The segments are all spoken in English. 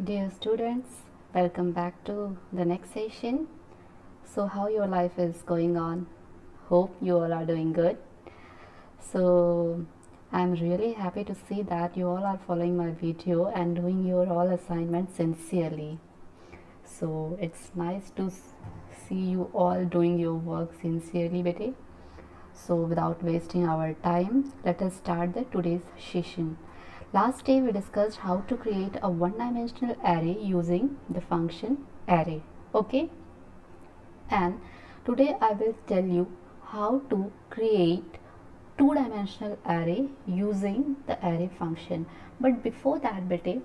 Dear students, welcome back to the next session. So, how your life is going on? Hope you all are doing good. So, I'm really happy to see that you all are following my video and doing your all assignments sincerely. So, it's nice to see you all doing your work sincerely, bete. So, without wasting our time, let us start the today's session. Last day we discussed how to create a one-dimensional array using the function array. Okay, and today I will tell you how to create two-dimensional array using the array function. But before that, bete,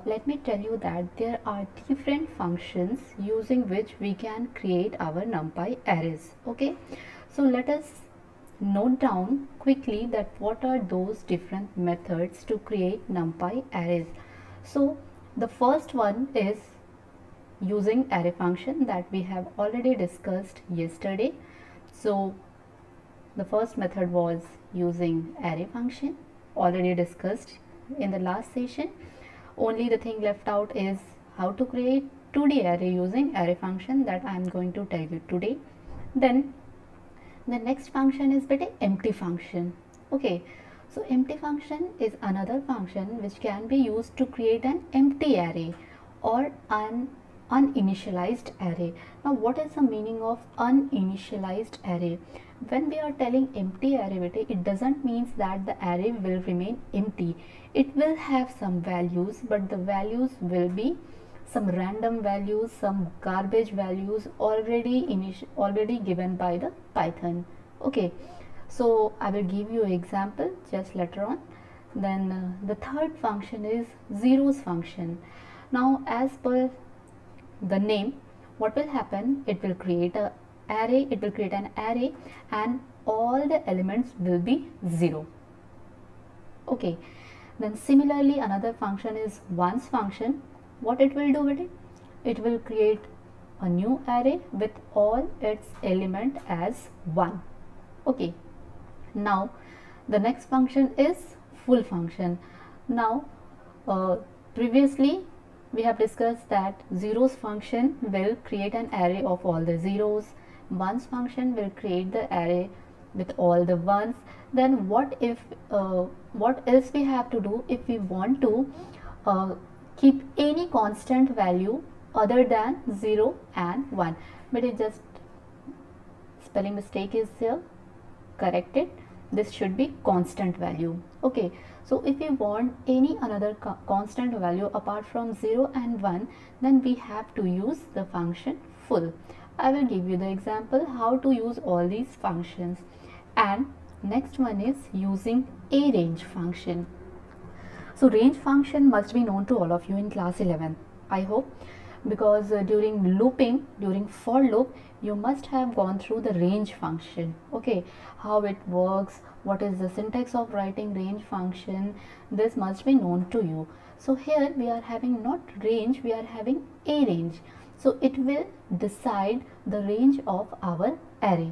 let me tell you that there are different functions using which we can create our NumPy arrays. Okay, so let us note down quickly that what are those different methods to create NumPy arrays. So the first one is using array function that we have already discussed yesterday. So the first method was using array function, already discussed in the last session. Only the thing left out is how to create 2D array using array function that I am going to tell you today. Then the next function is empty function. Okay, so empty function is another function which can be used to create an empty array or an uninitialized array. Now what is the meaning of uninitialized array? When we are telling empty array, it doesn't mean that the array will remain empty. It will have some values, but the values will be some random values, some garbage values already given by the Python. Okay, so I will give you an example just later on. Then the third function is zeros function. Now as per the name, what will happen, it will create an array and all the elements will be 0. Okay, then similarly another function is ones function. What it will do with it? It will create a new array with all its element as 1. Okay, now the next function is full function. Now previously we have discussed that zeros function will create an array of all the zeros, ones function will create the array with all the ones. Then what else we have to do if we want to keep any constant value other than 0 and 1? But it just spelling mistake is here, corrected. This should be constant value. Okay, so if we want any another constant value apart from 0 and 1, then we have to use the function full. I will give you the example how to use all these functions. And next one is using a range function. So range function must be known to all of you in class 11, I hope, because during for loop, you must have gone through the range function. Okay, how it works, what is the syntax of writing range function, this must be known to you. So here we are having not range, we are having a range. So it will decide the range of our array.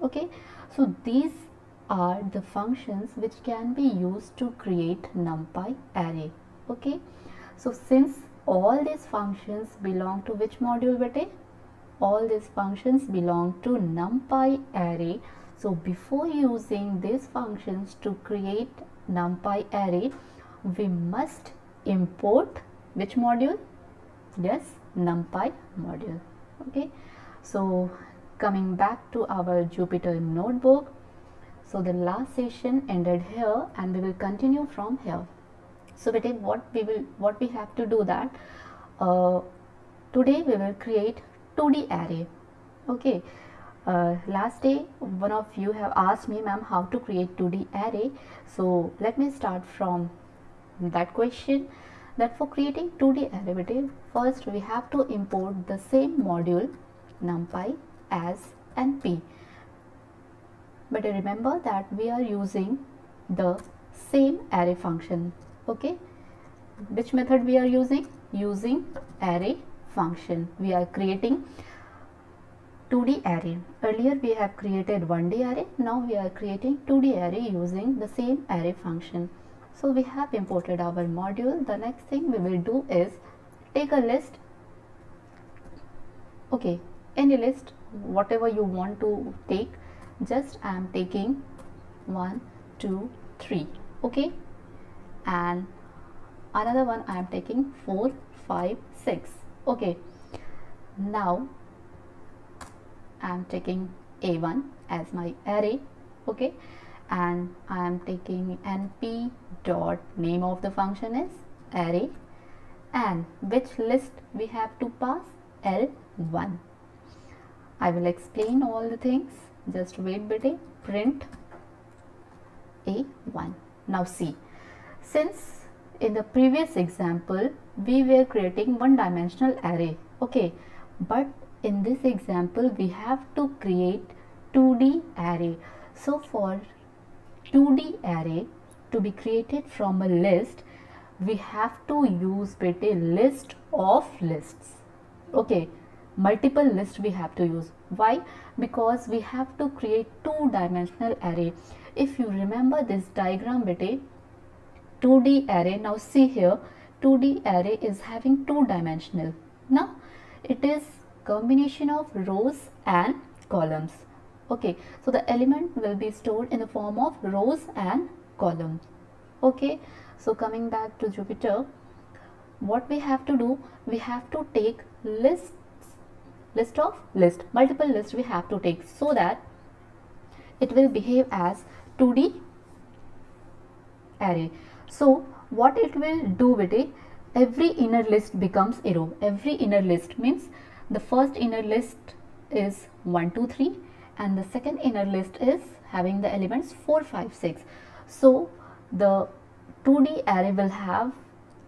Okay, so these are the functions which can be used to create NumPy array. Okay, so since all these functions belong to which module, bete? All these functions belong to NumPy array. So before using these functions to create NumPy array, we must import which module? Yes, NumPy module. Okay, so coming back to our Jupyter notebook. So the last session ended here and we will continue from here. So what we have to do that today we will create 2D array. Okay, last day one of you have asked me, ma'am, how to create 2D array. So let me start from that question, that for creating 2D array, first we have to import the same module NumPy as NP. But remember that we are using the same array function. Okay, which method we are using? Using array function. We are creating 2D array. Earlier we have created 1D array. Now we are creating 2D array using the same array function. So we have imported our module. The next thing we will do is take a list, okay, any list, whatever you want to take. Just I am taking 1 2 3, okay, and another one I am taking 4 5 6, okay. Now I am taking A1 as my array, okay, and I am taking np dot name of the function is array, and which list we have to pass, L1. I will explain all the things, just wait bit. Print A1. Now see, since in the previous example we were creating one dimensional array, okay, but in this example we have to create 2D array. So for 2D array to be created from a list, we have to use a list of lists, okay, multiple lists we have to use. Why? Because we have to create two-dimensional array. If you remember this diagram bete, 2D array, now see here, 2D array is having two-dimensional. Now it is combination of rows and columns, okay. So the element will be stored in the form of rows and columns, okay. So coming back to Jupyter, what we have to do, we have to take multiple lists we have to take, so that it will behave as 2D array. So what it will do with it, every inner list becomes a row. Every inner list means the first inner list is 1 2 3 and the second inner list is having the elements 4 5 6. So the 2D array will have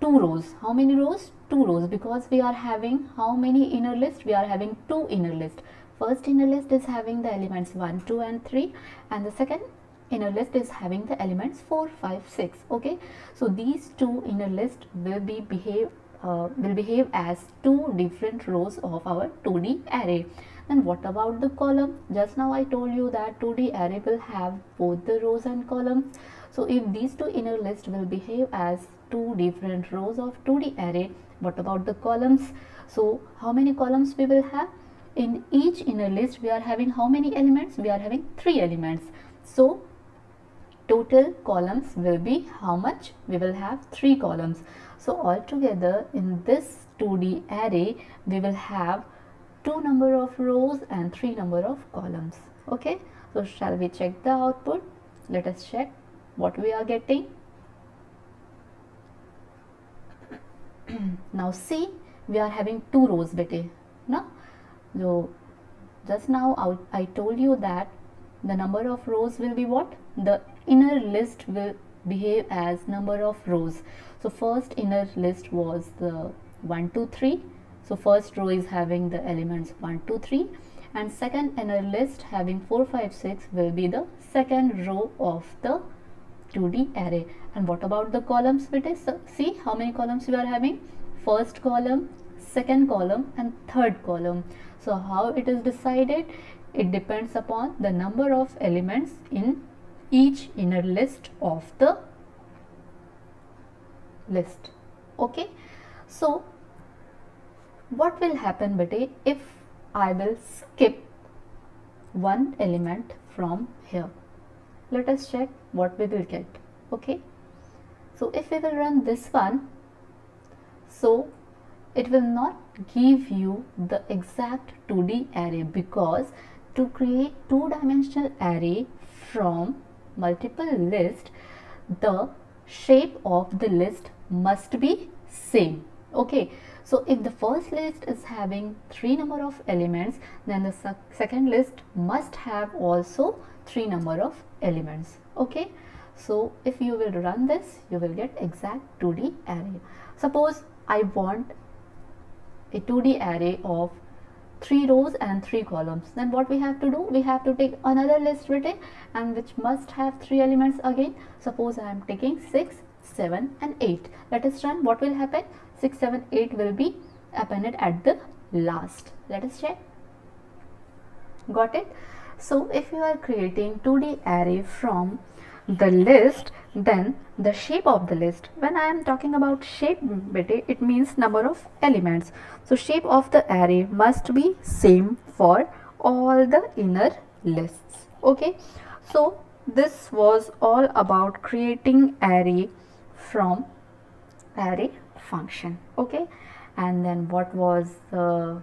two rows. How many rows? Two rows, because we are having how many inner lists? We are having two inner lists. First inner list is having the elements 1 2 and 3, and the second inner list is having the elements 4 5 6, okay. So these two inner lists will behave as two different rows of our 2D array. And what about the column? Just now I told you that 2D array will have both the rows and columns. So if these two inner lists will behave as two different rows of 2D array, what about the columns? So how many columns we will have? In each inner list we are having how many elements? We are having 3 elements. So total columns will be how much? We will have 3 columns. So altogether in this 2D array we will have 2 number of rows and 3 number of columns, okay. So shall we check the output? Let us check what we are getting. Now see, we are having 2 rows bete, no? So just now I told you that the number of rows will be what? The inner list will behave as number of rows. So first inner list was the 1 2 3. So first row is having the elements 1 2 3, and second inner list having 4 5 6 will be the second row of the 2D array. And what about the columns bete? So see how many columns we are having? First column, second column and third column. So how it is decided? It depends upon the number of elements in each inner list of the list, okay. So what will happen bete if I will skip one element from here? Let us check what we will get, okay. So if we will run this one, so it will not give you the exact 2D array, because to create two-dimensional array from multiple lists, the shape of the list must be same, okay. So if the first list is having 3 number of elements, then the second list must have also 3 number of elements, okay. So if you will run this, you will get exact 2D array. Suppose I want a 2D array of 3 rows and 3 columns, then what we have to do? We have to take another list written and which must have 3 elements again. Suppose I am taking 6 7 and 8. Let us run. What will happen? 6 7 8 will be appended at the last. Let us check. Got it? So if you are creating 2D array from the list, then the shape of the list. When I am talking about shape, it means number of elements. So shape of the array must be same for all the inner lists. Okay, so this was all about creating array from array function. Okay, and then what was the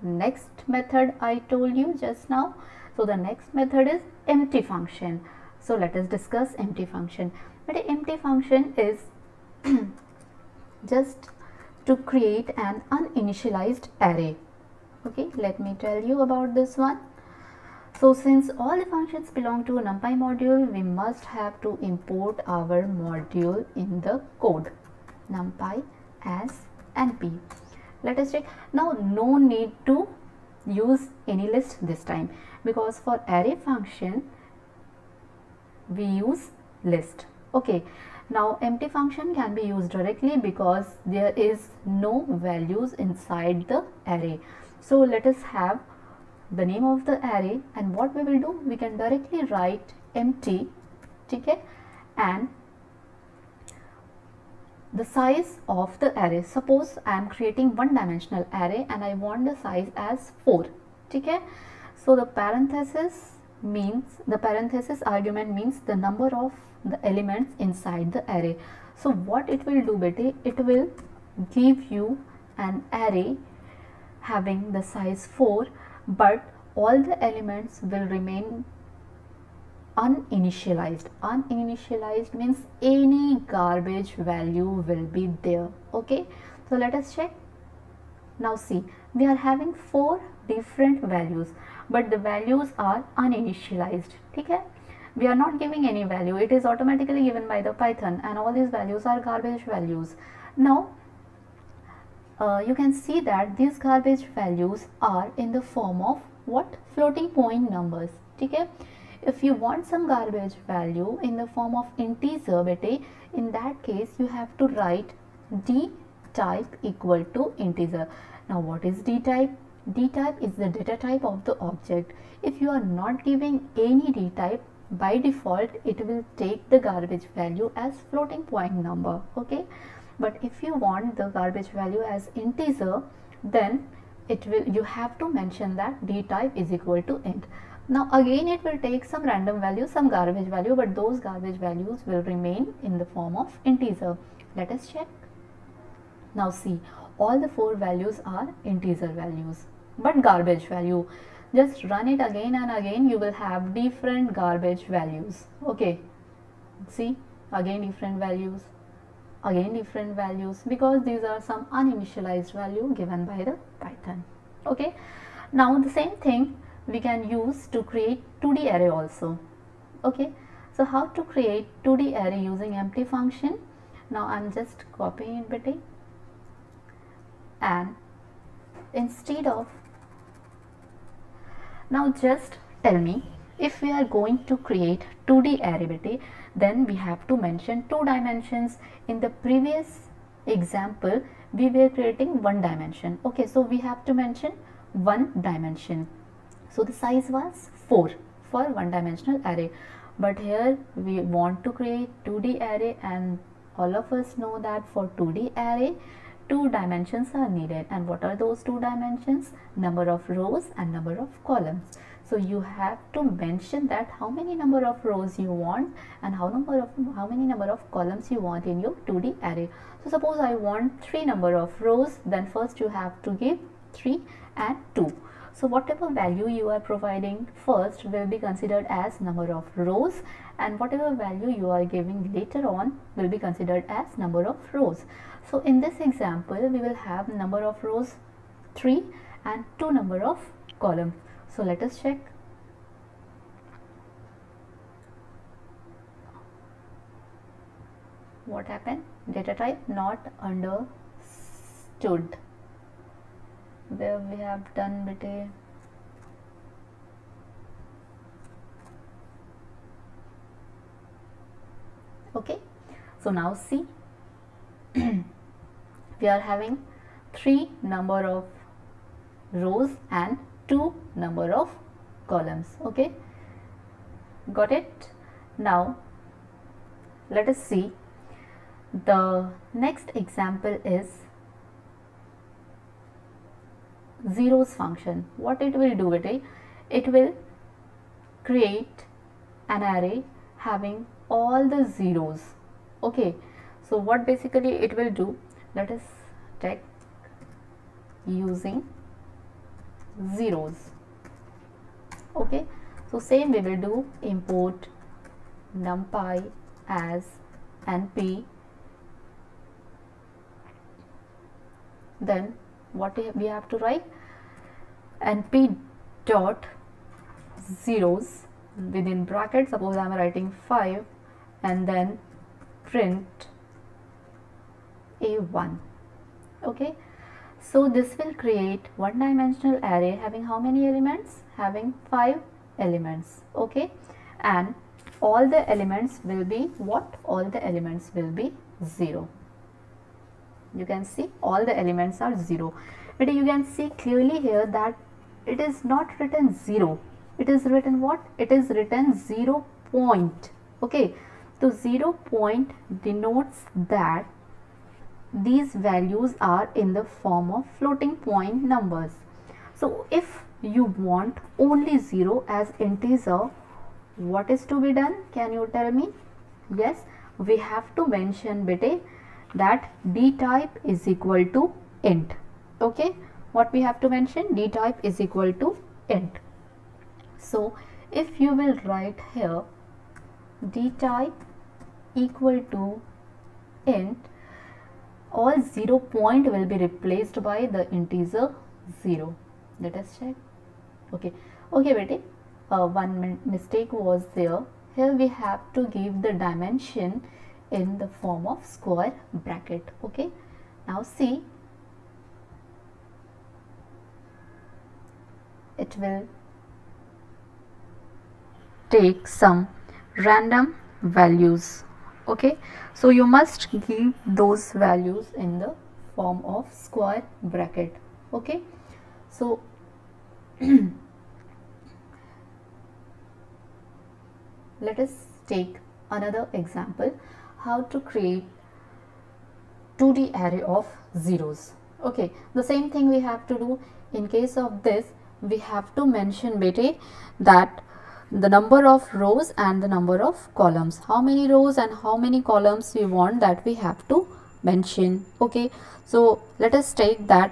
next method I told you just now? So the next method is empty function. So let us discuss empty function. But an empty function is just to create an uninitialized array. Okay, let me tell you about this one. So since all the functions belong to a NumPy module, we must have to import our module in the code. NumPy as NP. Let us check. Now no need to use any list this time, because for array function we use list. Okay, now empty function can be used directly because there is no values inside the array. So let us have the name of the array, and what we will do, we can directly write empty, okay, and the size of the array. Suppose I am creating one dimensional array and I want the size as 4. Okay, so the parenthesis argument means the number of the elements inside the array. So what it will do, beta, it will give you an array having the size 4, but all the elements will remain uninitialized. Uninitialized means any garbage value will be there. Okay, so let us check. Now see, we are having 4 different values, but the values are uninitialized. Okay, we are not giving any value, it is automatically given by the Python, and all these values are garbage values. Now you can see that these garbage values are in the form of what? Floating point numbers. Okay, if you want some garbage value in the form of integer, beta, in that case you have to write d type equal to integer. Now what is d type? D type is the data type of the object. If you are not giving any d type, by default it will take the garbage value as floating point number. Okay, but if you want the garbage value as integer, then you have to mention that d type is equal to int. Now again it will take some random value, some garbage value, but those garbage values will remain in the form of integer. Let us check. Now see, all the 4 values are integer values, but garbage value. Just run it again and again, you will have different garbage values. Okay, see, again different values, again different values, because these are some uninitialized value given by the Python. Okay, now the same thing we can use to create 2D array also. Okay, so how to create 2D array using empty function? Now I'm just copying it bit, and instead of, now just tell me, if we are going to create 2D array bit, then we have to mention 2 dimensions. In the previous example we were creating 1 dimension. Okay, so we have to mention 1 dimension. So the size was 4 for 1 dimensional array, but here we want to create 2D array, and all of us know that for 2D array 2 dimensions are needed. And what are those 2 dimensions? Number of rows and number of columns. So you have to mention that how many number of rows you want and how many number of columns you want in your 2D array. So suppose I want 3 number of rows, then first you have to give 3 and 2. So whatever value you are providing first will be considered as number of rows, and whatever value you are giving later on will be considered as number of rows. So in this example we will have number of rows 3 and 2 number of columns. So let us check. What happened? Data type not understood. Where we have done bit a okay, so now see we are having 3 number of rows and 2 number of columns. Okay, got it. Now let us see. The next example is zeros function. What it will do, it will create an array having all the zeros. Okay, so what basically it will do, let us check using zeros. Okay, so same we will do, import NumPy as NP, then what we have to write, NP dot zeros within bracket, suppose I am writing 5, and then print A1. Okay, so this will create one dimensional array having how many elements? Having 5 elements. Okay, and all the elements will be what? All the elements will be 0. You can see all the elements are 0, but you can see clearly here that it is not written 0, it is written what? It is written 0 point. Okay, so 0 point denotes that these values are in the form of floating point numbers. So if you want only 0 as integer, what is to be done? Can you tell me? Yes, we have to mention bete that d type is equal to int. Okay, what we have to mention? D type is equal to int. So if you will write here d type equal to int, all 0 point will be replaced by the integer 0. Let us check. Okay, bete, one mistake was there. Here we have to give the dimension in the form of square bracket. Okay, now see, it will take some random values. Okay, so you must give those values in the form of square bracket. Okay, so let us take another example, how to create 2D array of zeros. Okay, the same thing we have to do. In case of this, we have to mention bete that the number of rows and the number of columns, how many rows and how many columns we want, that we have to mention. Okay, so let us take that,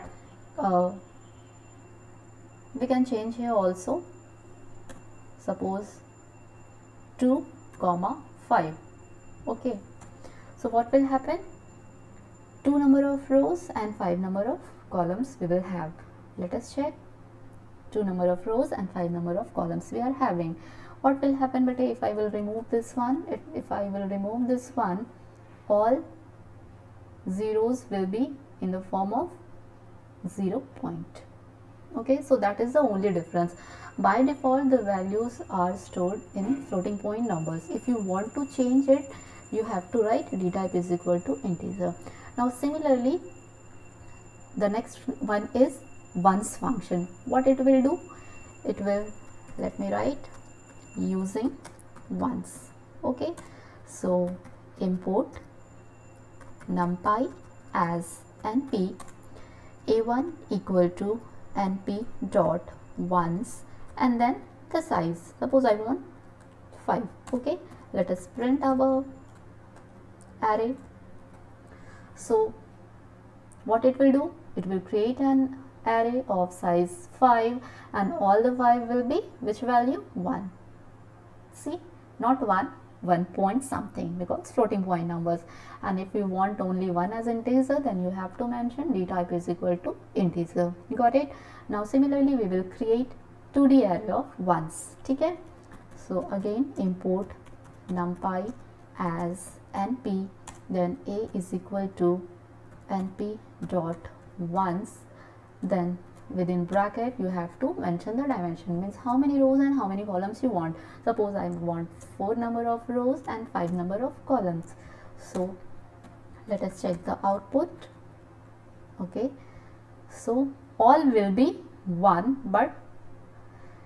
we can change here also, suppose 2, 5. Okay, so what will happen? 2 number of rows and 5 number of columns we will have. Let us check. 2 number of rows and 5 number of columns we are having. What will happen, but if I will remove this one, if I will remove this one, all zeros will be in the form of 0 point. Okay, so that is the only difference. By default, the values are stored in floating point numbers. If you want to change it, you have to write d type is equal to integer. Now similarly, the next one is ones function. What it will do? It will, let me write, using ones. Okay, so import NumPy as NP, A1 equal to NP dot ones, and then the size. Suppose I want 5. Okay, let us print our array. So what it will do? It will create an array of size 5, and all the 5 will be which value? 1. See, not 1 point something, because floating point numbers. And if you want only 1 as integer, then you have to mention d type is equal to integer. You got it? Now similarly, we will create 2D array of ones. Okay, so again import NumPy as NP, then A is equal to NP dot ones, then within bracket you have to mention the dimension, means how many rows and how many columns you want. Suppose I want 4 number of rows and 5 number of columns. So let us check the output. Okay, so all will be 1, but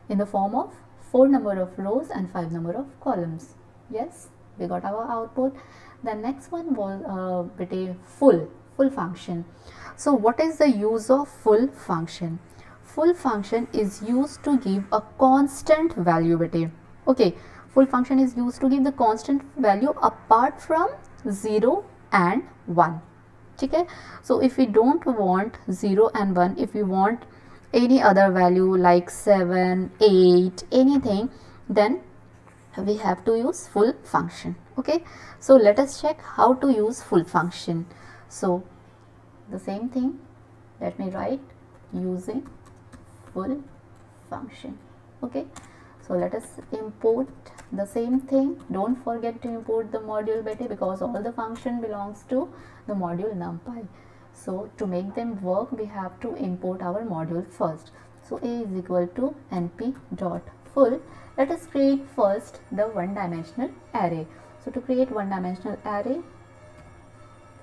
in the form of 4 number of rows and 5 number of columns. Yes, we got our output. The next one was beta full function. So what is the use of full function? Full function is used to give a constant value beta. Okay, full function is used to give the constant value apart from 0 and 1. Okay, so if we don't want 0 and 1, if we want any other value like 7, 8, anything, then we have to use full function. Okay, so let us check how to use full function. So the same thing, let me write using full function. Okay, so let us import the same thing. Don't forget to import the module beta, because all the function belongs to the module NumPy. So to make them work, we have to import our module first. So a is equal to np dot full. Let us create first the one dimensional array. So to create one dimensional array,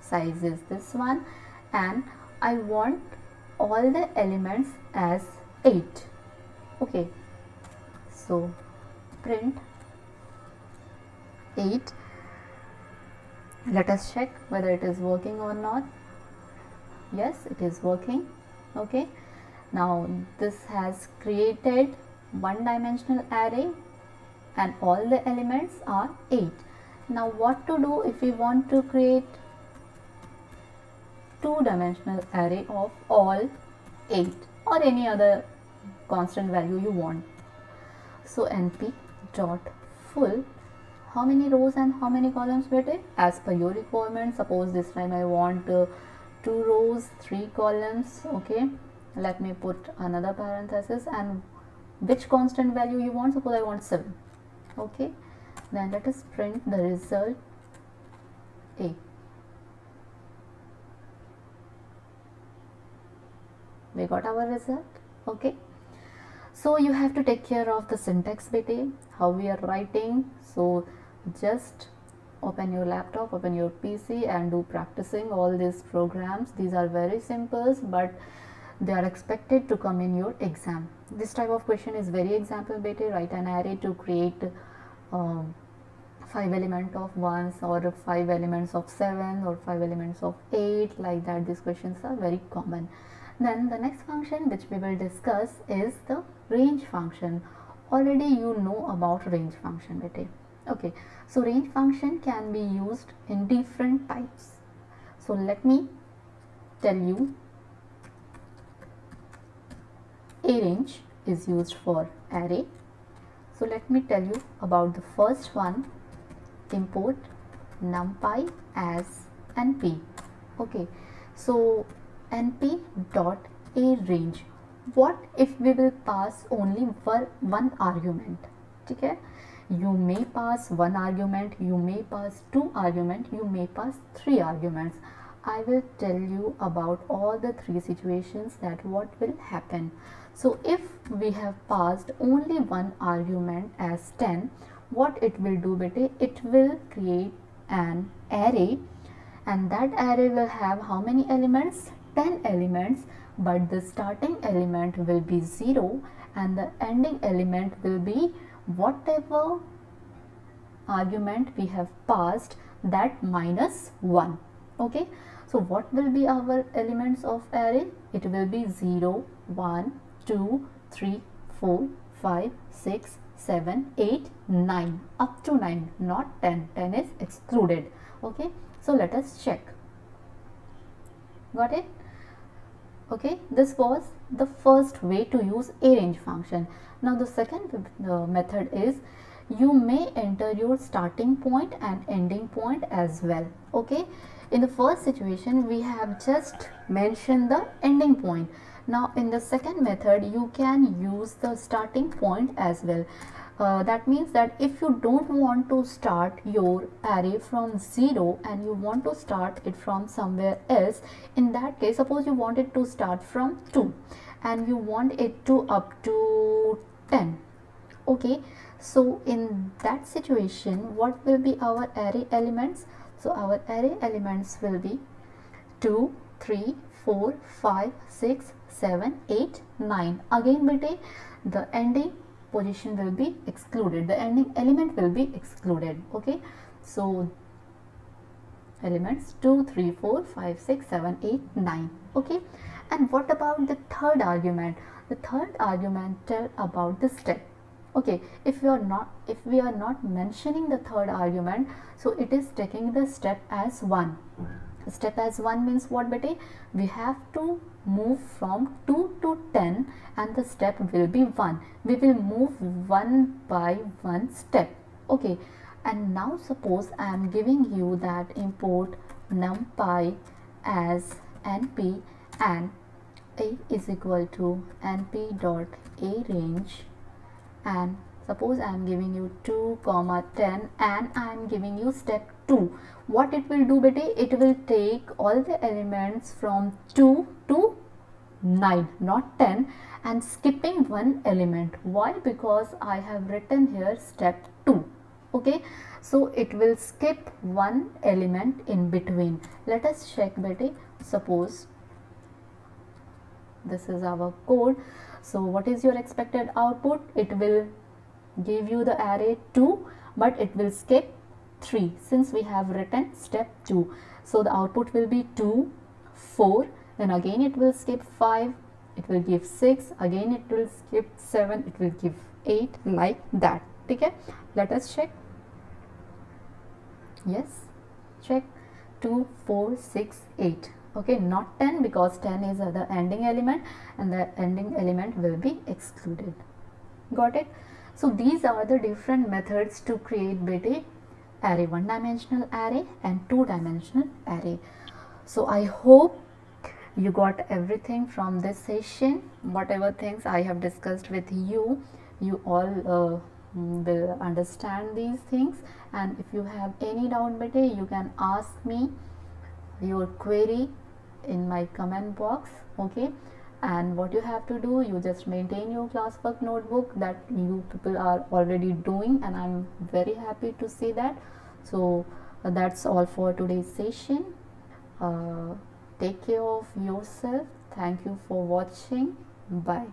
size is this one, and I want all the elements as 8. Okay, so print 8. Let us check whether it is working or not. Yes, it is working. Okay, now this has created one dimensional array and all the elements are 8. Now what to do if we want to create two-dimensional array of all 8 or any other constant value you want? So np dot full, how many rows and how many columns beta? As per your requirement. Suppose this time I want 2 rows, 3 columns. Okay, let me put another parenthesis, and which constant value you want? Suppose I want 7. Okay, then let us print the result a. We got our result. Okay, so you have to take care of the syntax beta, how we are writing. So just open your laptop, open your PC and do practicing all these programs. These are very simple, but they are expected to come in your exam. This type of question is very example beta. Write an array to create 5 elements of 1s, or 5 elements of 7, or 5 elements of 8, like that. These questions are very common. Then the next function which we will discuss is the range function. Already you know about range function beta. Okay, so range function can be used in different types. So let me tell you. A range is used for array. So let me tell you about the first one. Import NumPy as np. Okay, so np dot a range. What if we will pass only one argument? Okay, you may pass one argument, you may pass 2 arguments, you may pass 3 arguments. I will tell you about all the 3 situations that what will happen. So if we have passed only one argument as 10, what it will do beta? It will create an array, and that array will have how many elements? 10 elements, but the starting element will be 0 and the ending element will be whatever argument we have passed, that minus 1. Okay, so what will be our elements of array? It will be 0, 1, 2, 3, 4, 5, 6, 7, 8, 9, up to 9, not 10. 10 is excluded. Okay, so let us check. Got it? Okay, this was the first way to use a range function. Now the second method is, you may enter your starting point and ending point as well. Okay, in the first situation we have just mentioned the ending point. Now in the second method you can use the starting point as well. That means that if you don't want to start your array from 0 and you want to start it from somewhere else, in that case, suppose you want it to start from 2 and you want it to up to 10. Okay, so in that situation, what will be our array elements? So our array elements will be 2, 3, 4, 5, 6, 7, 8, 9. Again beta, the ending position will be excluded, the ending element will be excluded. Okay, So elements 2, 3, 4, 5, 6, 7, 8, 9. Okay, and what about the third argument? The third argument tell about the step. Okay, if we are not mentioning the third argument, so it is taking the step as 1. Step as 1 means what, beta? We have to move from 2 to 10 and the step will be 1. We will move one by one step. Okay, and now suppose I am giving you that import NumPy as np and a is equal to np dot a range, and suppose I am giving you 2 comma 10 and I am giving you step 2. What it will do, beta? It will take all the elements from 2 to 9, not 10, and skipping one element. Why? Because I have written here step 2. Okay, so it will skip one element in between. Let us check, beta. Suppose this is our code. So what is your expected output? It will give you the array 2, but it will skip 3 since we have written step 2. So the output will be 2, 4, then again it will skip 5, it will give 6, again it will skip 7, it will give 8, like that. Okay, let us check. Yes, check. 2, 4, 6, 8. Okay, not 10 because 10 is the ending element and the ending element will be excluded. Got it? So these are the different methods to create, beta, array, one-dimensional array and two-dimensional array. So I hope you got everything from this session. Whatever things I have discussed with you, you all will understand these things, and if you have any doubt, beta, you can ask me your query in my comment box. Okay, and what you have to do, you just maintain your classwork notebook that you people are already doing, and I'm very happy to see that. So that's all for today's session. Take care of yourself. Thank you for watching. Bye.